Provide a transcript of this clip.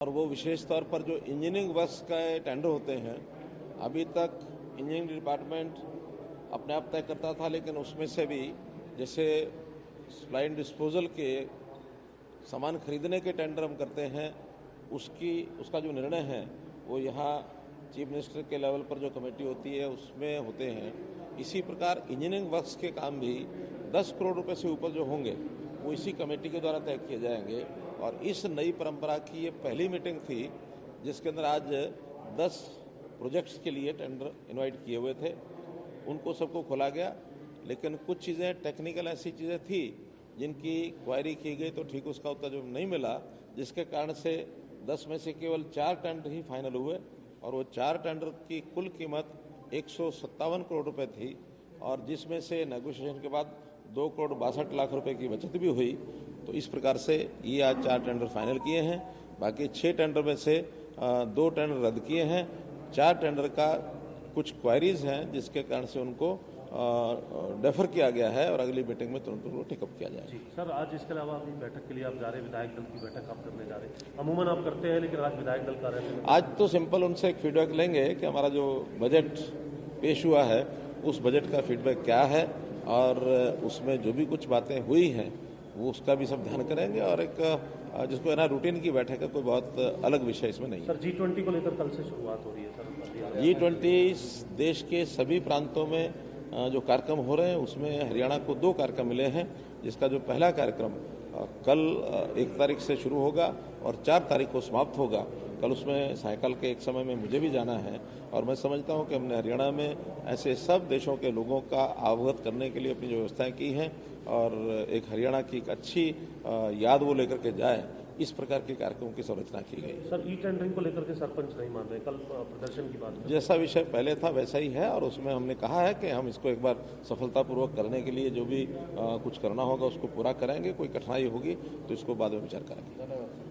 और वो विशेष तौर पर जो इंजीनियरिंग वर्क्स का टेंडर होते हैं, अभी तक इंजीनियरिंग डिपार्टमेंट अपने आप तय करता था, लेकिन उसमें से भी जैसे स्लाइड डिस्पोजल के सामान खरीदने के टेंडर हम करते हैं, उसका जो निर्णय है वो यहाँ चीफ मिनिस्टर के लेवल पर जो कमेटी होती है उसमें होते हैं। इसी प्रकार इंजीनियरिंग वर्क्स के काम भी 10 करोड़ रुपए से ऊपर जो होंगे वो इसी कमेटी के द्वारा तय किए जाएंगे। और इस नई परंपरा की ये पहली मीटिंग थी जिसके अंदर आज 10 प्रोजेक्ट्स के लिए टेंडर इनवाइट किए हुए थे, उनको सबको खोला गया। लेकिन कुछ चीज़ें टेक्निकल ऐसी चीज़ें थी जिनकी क्वायरी की गई तो ठीक उसका उत्तर जो नहीं मिला, जिसके कारण से 10 में से केवल 4 टेंडर ही फाइनल हुए और वो 4 टेंडर की कुल कीमत 157 करोड़ रुपए थी और जिसमें से नेगोशिएशन के बाद 2 करोड़ 62 लाख रुपए की बचत भी हुई। तो इस प्रकार से ये आज 4 टेंडर फाइनल किए हैं। बाकी 6 टेंडर में से 2 टेंडर रद्द किए हैं। 4 टेंडर का कुछ क्वायरीज हैं जिसके कारण से उनको डेफर किया गया है और अगली मीटिंग में तुरंत उनको टेकअप किया जाएगा। सर, आज इसके अलावा अपनी बैठक के लिए आप जा रहे हैं, विधायक दल की बैठक आप करने जा रहे हैं। अमूमन आप करते हैं, लेकिन आज विधायक दल का रहे हैं। आज तो सिंपल उनसे एक फीडबैक लेंगे कि हमारा जो बजट पेश हुआ है उस बजट का फीडबैक क्या है और उसमें जो भी कुछ बातें हुई हैं वो उसका भी सब ध्यान करेंगे। और एक जिसको है ना रूटीन की बैठक है, कोई बहुत अलग विषय इसमें नहीं है। सर, G20 को लेकर कल से शुरुआत हो रही है सर। G20 देश के सभी प्रांतों में जो कार्यक्रम हो रहे हैं उसमें हरियाणा को 2 कार्यक्रम मिले हैं, जिसका जो पहला कार्यक्रम कल 1 तारीख से शुरू होगा और 4 तारीख को समाप्त होगा। कल उसमें सायकाल के एक समय में मुझे भी जाना है और मैं समझता हूं कि हमने हरियाणा में ऐसे सब देशों के लोगों का अवगत करने के लिए अपनी जो व्यवस्थाएं की हैं और एक हरियाणा की एक अच्छी याद वो लेकर के जाए, इस प्रकार के कार्यक्रमों की संरचना की गई। सर, टेंडरिंग को लेकर के सरपंच नहीं मान रहे, कल प्रदर्शन की बात जैसा विषय पहले था वैसा ही है और उसमें हमने कहा है कि हम इसको एक बार सफलतापूर्वक करने के लिए जो भी कुछ करना होगा उसको पूरा करेंगे। कोई कठिनाई होगी तो इसको बाद में विचार करेंगे। धन्यवाद।